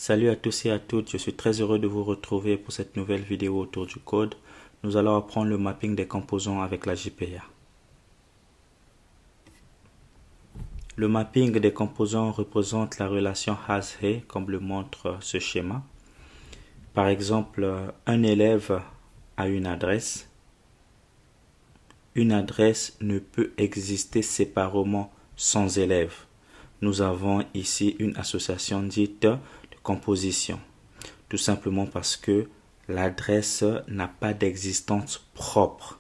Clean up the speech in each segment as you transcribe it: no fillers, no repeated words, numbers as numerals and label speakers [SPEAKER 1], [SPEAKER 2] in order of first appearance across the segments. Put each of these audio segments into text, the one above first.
[SPEAKER 1] Salut à tous et à toutes, je suis très heureux de vous retrouver pour cette nouvelle vidéo autour du code. Nous allons apprendre le mapping des composants avec la JPA. Le mapping des composants représente la relation has-he, comme le montre ce schéma. Par exemple, un élève a une adresse. Une adresse ne peut exister séparément sans élève. Nous avons ici une association dite de composition. Tout simplement parce que l'adresse n'a pas d'existence propre.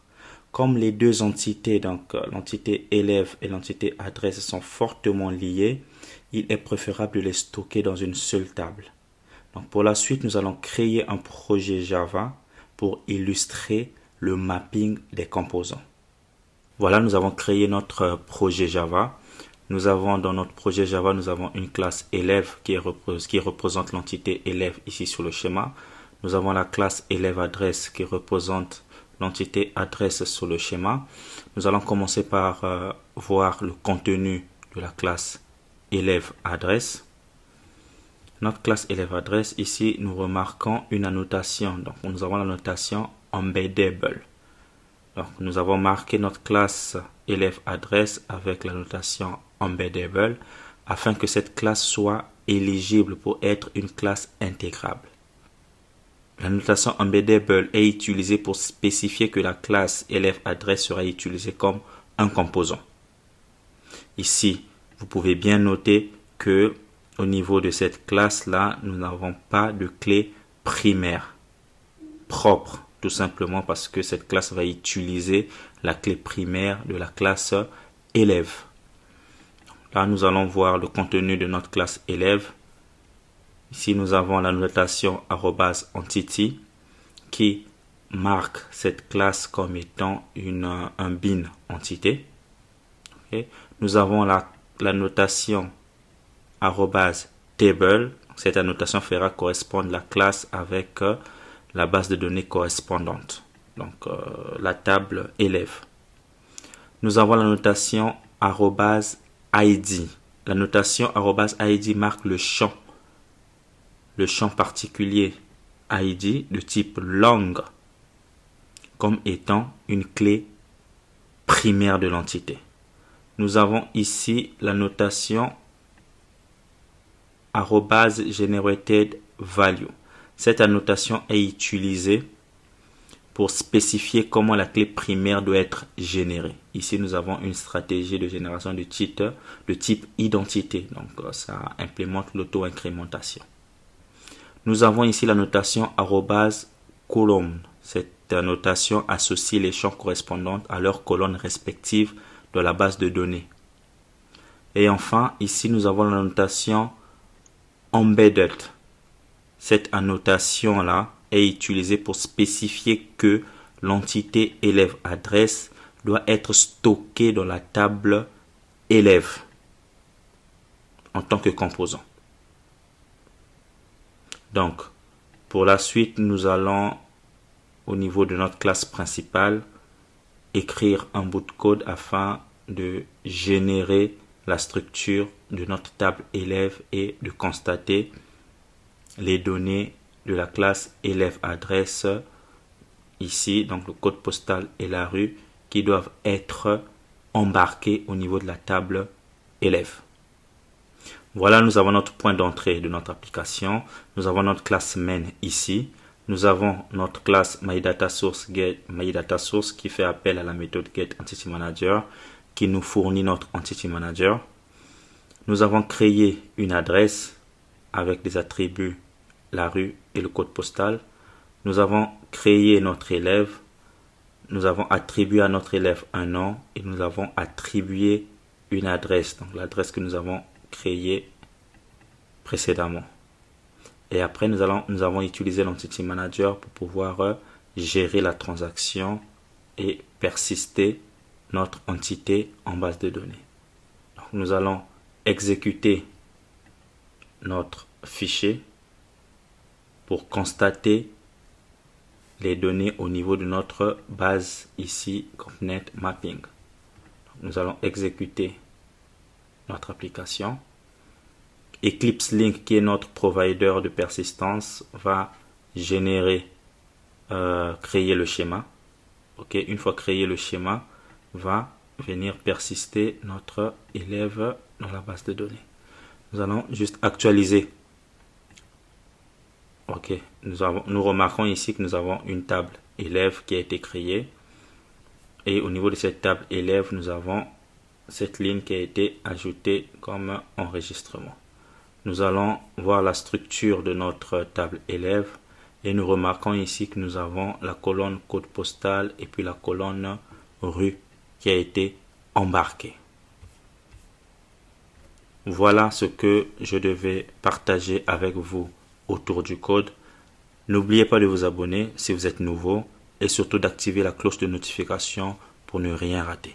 [SPEAKER 1] Comme les deux entités, donc l'entité élève et l'entité adresse sont fortement liées, il est préférable de les stocker dans une seule table. Donc pour la suite, nous allons créer un projet Java pour illustrer le mapping des composants. Voilà, nous avons créé notre projet Java. Nous avons dans notre projet Java, nous avons une classe élève qui représente l'entité élève ici sur le schéma. Nous avons la classe élève adresse qui représente l'entité adresse sur le schéma. Nous allons commencer par voir le contenu de la classe élève adresse. Notre classe élève adresse, ici nous remarquons une annotation. Donc nous avons la notation embeddable. Donc, nous avons marqué notre classe élève adresse avec la notation embeddable afin que cette classe soit éligible pour être une classe intégrable. La notation embeddable est utilisée pour spécifier que la classe élève adresse sera utilisée comme un composant. Ici, vous pouvez bien noter que au niveau de cette classe-là, nous n'avons pas de clé primaire propre. Tout simplement parce que cette classe va utiliser la clé primaire de la classe élève. Là, nous allons voir le contenu de notre classe élève. Ici, nous avons la notation @entity qui marque cette classe comme étant un bin entité. Okay. Nous avons la notation @table. Cette annotation fera correspondre la classe avec la base de données correspondante, donc la table élève. Nous avons la notation @id. La notation @id marque le champ particulier id de type long comme étant une clé primaire de l'entité. Nous avons ici la notation @generated_value. Cette annotation est utilisée pour spécifier comment la clé primaire doit être générée. Ici, nous avons une stratégie de génération de type identité. Donc, ça implémente l'auto-incrémentation. Nous avons ici la notation @column. Cette notation associe les champs correspondants à leurs colonnes respectives de la base de données. Et enfin, ici, nous avons la notation embedded. Cette annotation-là est utilisée pour spécifier que l'entité élève adresse doit être stockée dans la table élève en tant que composant. Donc, pour la suite, nous allons, au niveau de notre classe principale, écrire un bout de code afin de générer la structure de notre table élève et de constater les données de la classe élève adresse ici, donc le code postal et la rue qui doivent être embarqués au niveau de la table élève. Voilà, nous avons notre point d'entrée de notre application. Nous avons notre classe main ici. Nous avons notre classe myDataSource get myDataSource qui fait appel à la méthode getEntityManager qui nous fournit notre Entity Manager. Nous avons créé une adresse avec des attributs la rue et le code postal. Nous avons créé notre élève. Nous avons attribué à notre élève un nom et nous avons attribué une adresse, donc l'adresse que nous avons créée précédemment. Et après, nous avons utilisé l'Entity Manager pour pouvoir gérer la transaction et persister notre entité en base de données. Donc, nous allons exécuter notre fichier pour constater les données au niveau de notre base ici, Component Mapping. Donc, nous allons exécuter notre application Eclipse Link, qui est notre provider de persistance, va générer, créer le schéma. Ok, une fois créé le schéma, va venir persister notre élève dans la base de données. Nous allons juste actualiser. Ok, nous remarquons ici que nous avons une table élève qui a été créée. Et au niveau de cette table élève, nous avons cette ligne qui a été ajoutée comme enregistrement. Nous allons voir la structure de notre table élève et nous remarquons ici que nous avons la colonne code postal et puis la colonne rue qui a été embarquée. Voilà ce que je devais partager avec vous autour du code. N'oubliez pas de vous abonner si vous êtes nouveau et surtout d'activer la cloche de notification pour ne rien rater.